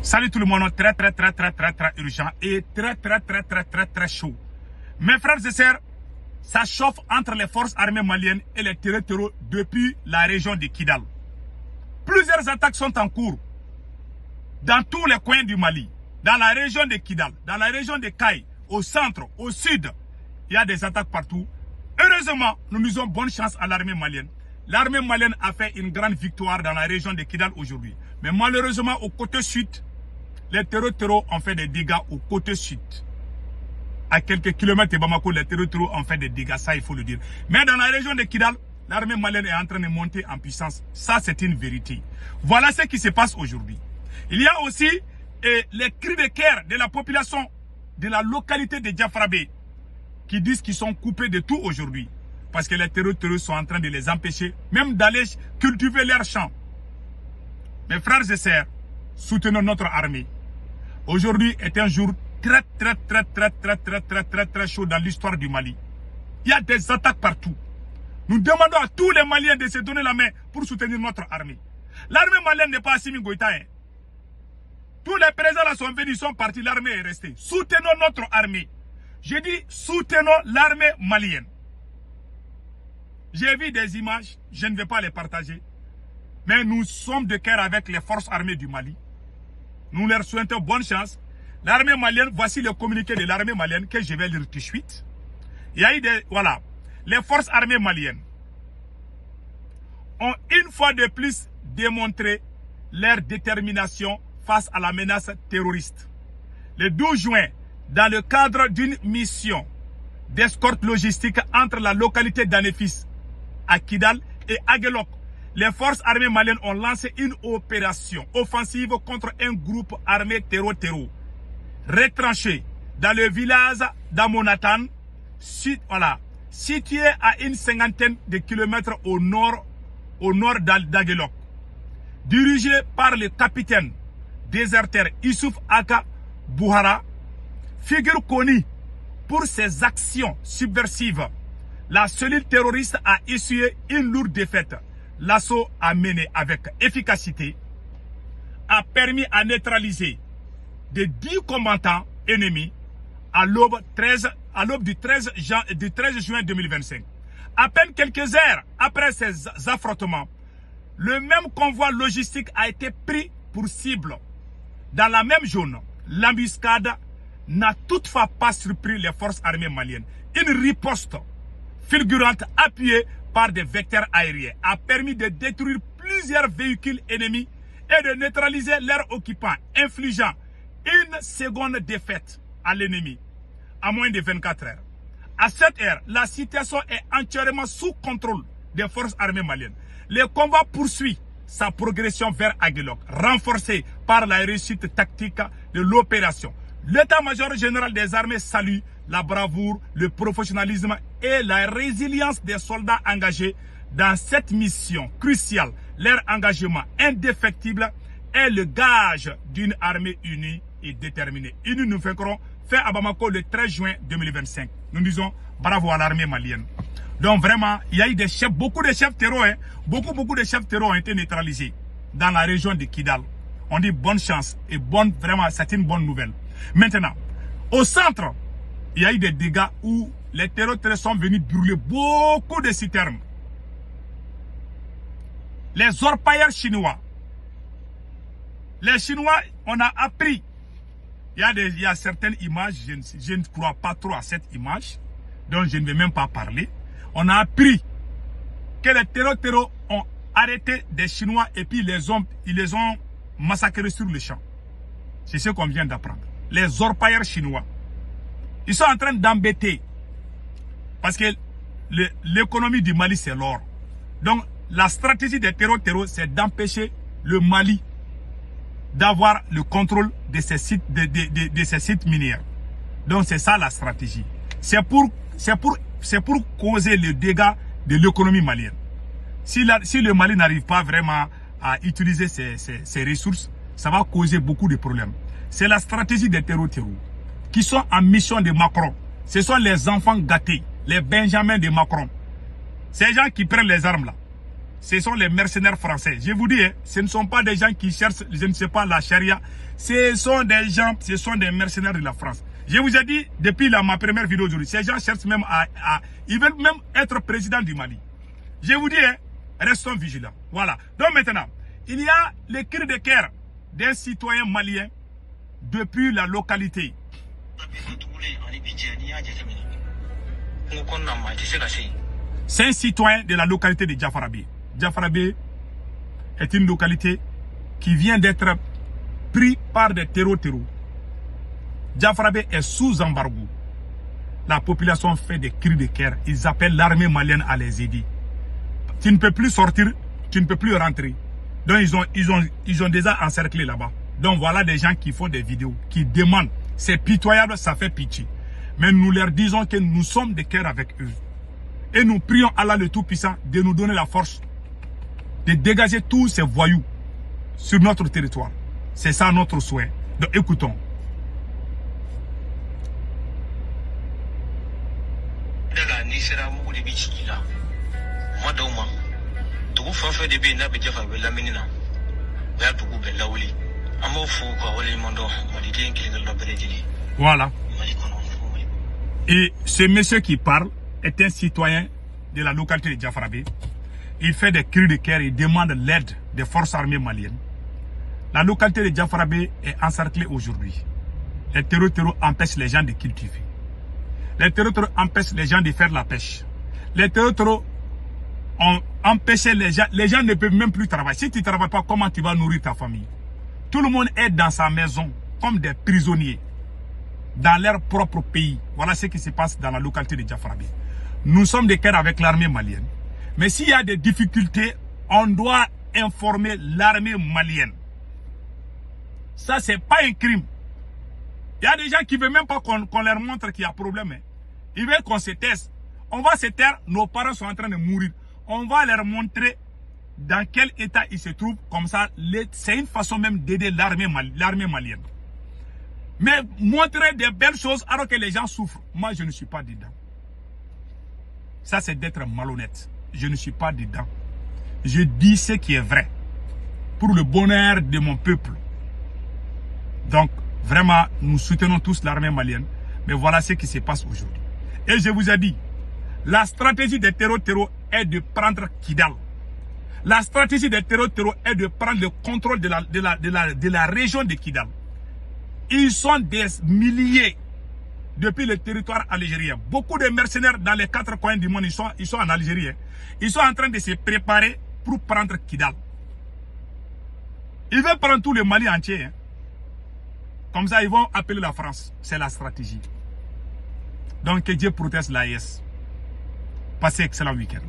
Salut tout le monde, très urgent et très chaud. Mes frères et sœurs, ça chauffe entre les forces armées maliennes et les terroristes depuis la région de Kidal. Plusieurs attaques sont en cours dans tous les coins du Mali, dans la région de Kidal, dans la région de Kaï, au centre, au sud. Il y a des attaques partout. Heureusement, nous disons bonne chance à l'armée malienne. L'armée malienne a fait une grande victoire dans la région de Kidal aujourd'hui. Mais malheureusement, au côté sud, les terroristes ont fait des dégâts au côté sud. À quelques kilomètres de Bamako, les terroristes ont fait des dégâts, ça il faut le dire. Mais dans la région de Kidal, l'armée malienne est en train de monter en puissance. Ça, c'est une vérité. Voilà ce qui se passe aujourd'hui. Il y a aussi les cris de guerre de la population de la localité de Diafrabé qui disent qu'ils sont coupés de tout aujourd'hui. Parce que les terroristes sont en train de les empêcher même d'aller cultiver leurs champs. Mes frères et sœurs, soutenons notre armée. Aujourd'hui est un jour très chaud dans l'histoire du Mali. Il y a des attaques partout. Nous demandons à tous les Maliens de se donner la main pour soutenir notre armée. L'armée malienne n'est pas Assimi Goïta. Tous les présidents là sont venus, sont partis, l'armée est restée. Soutenons notre armée. Je dis soutenons l'armée malienne. J'ai vu des images, je ne vais pas les partager. Mais nous sommes de cœur avec les forces armées du Mali. Nous leur souhaitons bonne chance. L'armée malienne, voici le communiqué de l'armée malienne que je vais lire tout de suite. Il y a eu des, voilà, les forces armées maliennes ont une fois de plus démontré leur détermination face à la menace terroriste. Le 12 juin, dans le cadre d'une mission d'escorte logistique entre la localité d'Anefis à Kidal et Aguelok, les forces armées maliennes ont lancé une opération offensive contre un groupe armé terreau retranché dans le village d'Amonatan, situé à une cinquantaine de kilomètres au nord d'Aguelok. Dirigé par le capitaine déserteur Issouf Aka Bouhara, figure connue pour ses actions subversives. La cellule terroriste a essuyé une lourde défaite. L'assaut a mené avec efficacité, a permis à neutraliser de 10 combattants ennemis à l'aube du 13 juin 2025. À peine quelques heures après ces affrontements, le même convoi logistique a été pris pour cible. Dans la même zone, l'embuscade n'a toutefois pas surpris les forces armées maliennes. Une riposte fulgurante appuyée par des vecteurs aériens a permis de détruire plusieurs véhicules ennemis et de neutraliser leurs occupants, infligeant une seconde défaite à l'ennemi à moins de 24 heures. À cette heure, la situation est entièrement sous contrôle des forces armées maliennes. Le combat poursuit sa progression vers Aguelok, renforcé par la réussite tactique de l'opération. L'état-major général des armées salue la bravoure, le professionnalisme et la résilience des soldats engagés dans cette mission cruciale. Leur engagement indéfectible est le gage d'une armée unie et déterminée. Unis nous vaincrons, fait à Bamako le 13 juin 2025. Nous disons bravo à l'armée malienne. Donc vraiment, il y a eu des chefs, beaucoup de chefs terreaux, beaucoup de chefs terreaux ont été neutralisés dans la région de Kidal. On dit bonne chance et vraiment, c'est une bonne nouvelle. Maintenant, au centre, il y a eu des dégâts où les terroristes sont venus brûler beaucoup de citernes. Les orpailleurs chinois. Les Chinois, on a appris. Il y a certaines images, je ne crois pas trop à cette image, donc je ne vais même pas parler. On a appris que les terroristes ont arrêté des Chinois et puis ils les ont massacrés sur le champ. C'est ce qu'on vient d'apprendre. Les orpailleurs chinois. Ils sont en train d'embêter. Parce que l'économie du Mali, c'est l'or. Donc, la stratégie des terroristes, c'est d'empêcher le Mali d'avoir le contrôle de ces sites miniers. Donc, c'est ça la stratégie. C'est pour causer le dégât de l'économie malienne. Si le Mali n'arrive pas vraiment à utiliser ses ressources, ça va causer beaucoup de problèmes. C'est la stratégie des terroristes qui sont en mission de Macron. Ce sont les enfants gâtés, les Benjamins de Macron. Ces gens qui prennent les armes là. ce sont les mercenaires français. Je vous dis, ce ne sont pas des gens qui cherchent, je ne sais pas, la charia. Ce sont des gens, ce sont des mercenaires de la France. Je vous ai dit, depuis ma première vidéo aujourd'hui, ces gens cherchent même ils veulent même être président du Mali. Je vous dis, restons vigilants. Voilà. Donc maintenant, il y a le cri de cœur d'un citoyen malien depuis la localité. C'est un citoyen de la localité de Diafarabé. Diafarabé est une localité qui vient d'être prise par des terreaux. Diafarabé est sous embargo. La population fait des cris de cœur. Ils appellent l'armée malienne à les aider. Tu ne peux plus sortir, tu ne peux plus rentrer. Donc ils ont déjà encerclé là-bas. Donc voilà des gens qui font des vidéos, qui demandent. C'est pitoyable, ça fait pitié. Mais nous leur disons que nous sommes de cœur avec eux. Et nous prions Allah le Tout-Puissant de nous donner la force de dégager tous ces voyous sur notre territoire. C'est ça notre souhait. Donc écoutons. Voilà. Et ce monsieur qui parle est un citoyen de la localité de Diafarabé. Il fait des cris de cœur et demande l'aide des forces armées maliennes. La localité de Diafarabé est encerclée aujourd'hui. Les terreaux empêchent les gens de cultiver. Les terreaux empêchent les gens de faire la pêche. Les terreaux ont empêché les gens. Les gens ne peuvent même plus travailler. Si tu ne travailles pas, comment tu vas nourrir ta famille? Tout le monde est dans sa maison comme des prisonniers dans leur propre pays. Voilà ce qui se passe dans la localité de Diafarabé. Nous sommes de cœur avec l'armée malienne. Mais s'il y a des difficultés, on doit informer l'armée malienne. Ça, c'est pas un crime. Il y a des gens qui ne veulent même pas qu'on leur montre qu'il y a problème. Ils veulent qu'on se taise. On va se taire, nos parents sont en train de mourir. On va leur montrer dans quel état ils se trouvent. Comme ça, c'est une façon même d'aider l'armée malienne. Mais montrer des belles choses alors que les gens souffrent, moi je ne suis pas dedans. Ça c'est d'être malhonnête. Je ne suis pas dedans. Je dis ce qui est vrai. Pour le bonheur de mon peuple. Donc, vraiment, nous soutenons tous l'armée malienne. Mais voilà ce qui se passe aujourd'hui. Et je vous ai dit, la stratégie des terreaux est de prendre Kidal. La stratégie des terreaux est de prendre le contrôle de la région de Kidal. Ils sont des milliers depuis le territoire algérien. Beaucoup de mercenaires dans les 4 coins du monde, ils sont en Algérie. Ils sont en train de se préparer pour prendre Kidal. Ils veulent prendre tout le Mali entier. Comme ça, ils vont appeler la France. C'est la stratégie. Donc, que Dieu protège l'AES. Passez excellent week-end.